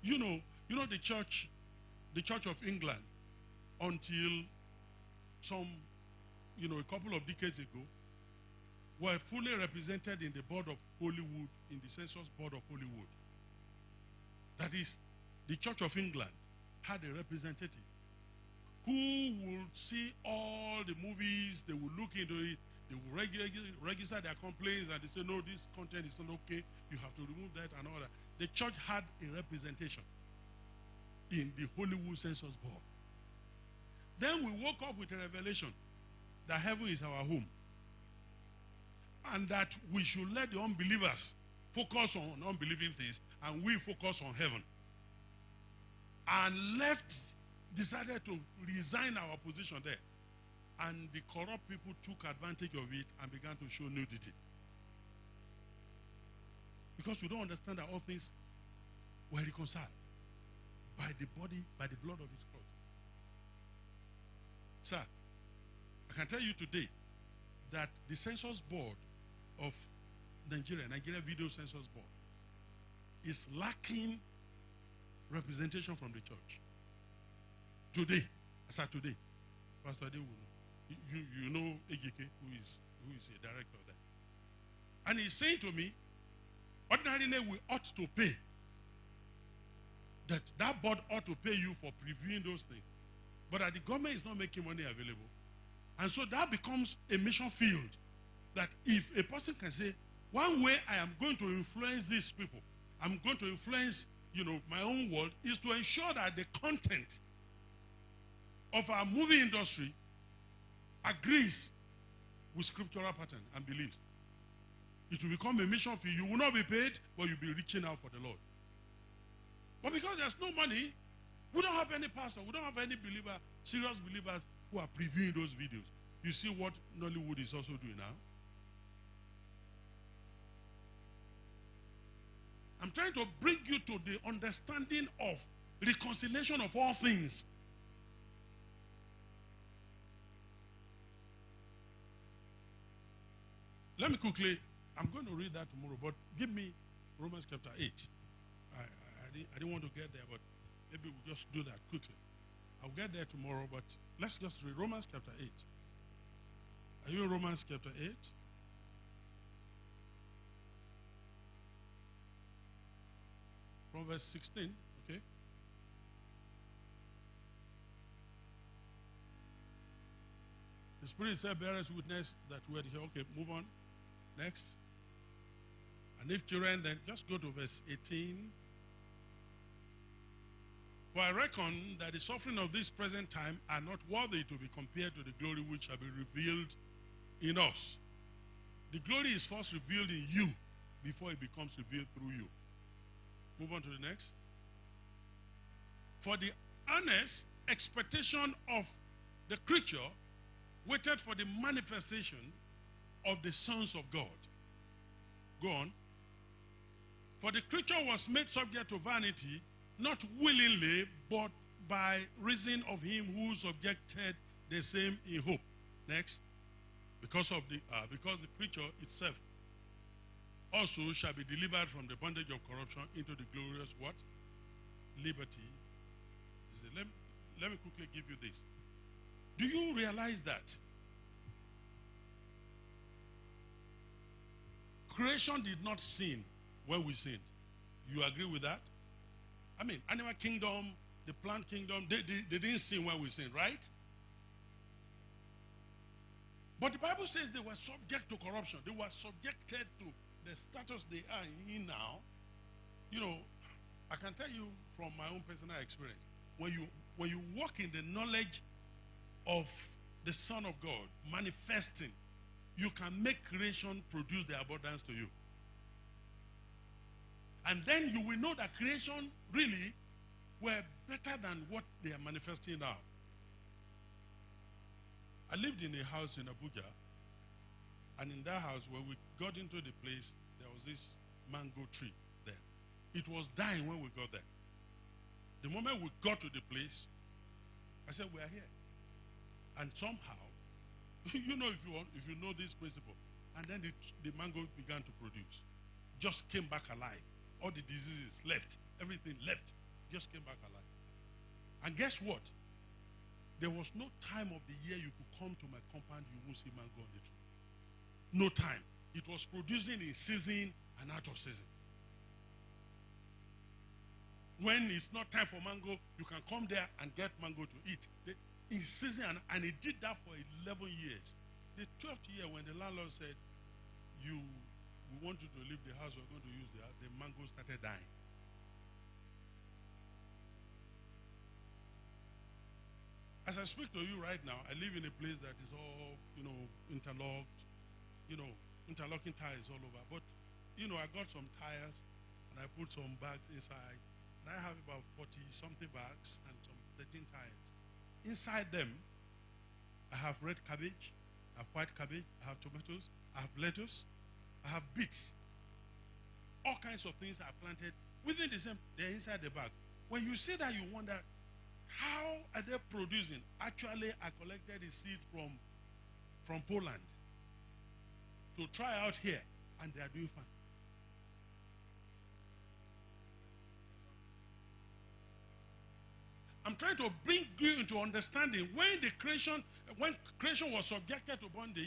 You know, the Church of England, until some, a couple of decades ago, were fully represented in the board of Hollywood, in the census board of Hollywood. That is, the Church of England had a representative who would see all the movies, they would look into it, they would register their complaints, and they say, no, this content is not okay, you have to remove that and all that. The church had a representation in the Hollywood census board. Then we woke up with a revelation that heaven is our home, and that we should let the unbelievers focus on unbelieving things, and we focus on heaven. And decided to resign our position there. And the corrupt people took advantage of it and began to show nudity. Because we don't understand that all things were reconciled by the body, by the blood of his cross. Sir, I can tell you today that the census board of Nigeria Video Census Board, is lacking representation from the church. Today, as of today, Pastor Ade will know. You know AGK, who is a director there. And he's saying to me, ordinarily we ought to pay. That board ought to pay you for previewing those things. But the government is not making money available. And so that becomes a mission field. That if a person can say, one way I am going to influence these people, I'm going to influence, my own world, is to ensure that the content of our movie industry agrees with scriptural pattern and beliefs. It will become a mission for you. You will not be paid, but you'll be reaching out for the Lord. But because there's no money, we don't have any pastor, we don't have any believer, serious believers who are previewing those videos. You see what Nollywood is also doing now? I'm trying to bring you to the understanding of reconciliation of all things. Let me quickly, I'm going to read that tomorrow, but give me Romans chapter 8. I didn't want to get there, but maybe we'll just do that quickly. I'll get there tomorrow, but let's just read Romans chapter 8. Are you in Romans chapter 8? From verse 16, okay? The Spirit said, bear us witness that we are here. Okay, move on. Next. And if children, then just go to verse 18. For I reckon that the suffering of this present time are not worthy to be compared to the glory which shall be revealed in us. The glory is first revealed in you before it becomes revealed through you. Move on to the next. For the earnest expectation of the creature waited for the manifestation of the sons of God. Go on. For the creature was made subject to vanity, not willingly, but by reason of him who subjected the same in hope. Next. Because the creature itself also shall be delivered from the bondage of corruption into the glorious what? Liberty. Let me quickly give you this. Do you realize that creation did not sin when we sinned? You agree with that? I mean, animal kingdom, the plant kingdom, they didn't sin when we sinned, right? But the Bible says they were subject to corruption. They were subjected to the status they are in now. I can tell you from my own personal experience, when you walk in the knowledge of the Son of God manifesting, you can make creation produce the abundance to you. And then you will know that creation really were better than what they are manifesting now. I lived in a house in Abuja, and in that house, when we got into the place, there was this mango tree there. It was dying when we got there. The moment we got to the place, I said, we are here. And somehow, if you know this principle, and then the mango began to produce. Just came back alive. All the diseases left. Everything left. just came back alive. And guess what? There was no time of the year you could come to my compound, you won't see mango on the tree. No time. It was producing in season and out of season. When it's not time for mango, you can come there and get mango to eat. In season, and it did that for 11 years. The 12th year, when the landlord said, we want you to leave the house, we're going to use the mango started dying. As I speak to you right now, I live in a place that is all, interlocked, interlocking tires all over. But, I got some tires and I put some bags inside. And I have about 40-something bags and some 13 tires. Inside them, I have red cabbage, I have white cabbage, I have tomatoes, I have lettuce, I have beets. All kinds of things are planted within the same, they're inside the bag. When you see that, you wonder, how are they producing? Actually, I collected the seed from Poland to try out here, and they are doing fine. I'm trying to bring you into understanding when creation was subjected to bondage,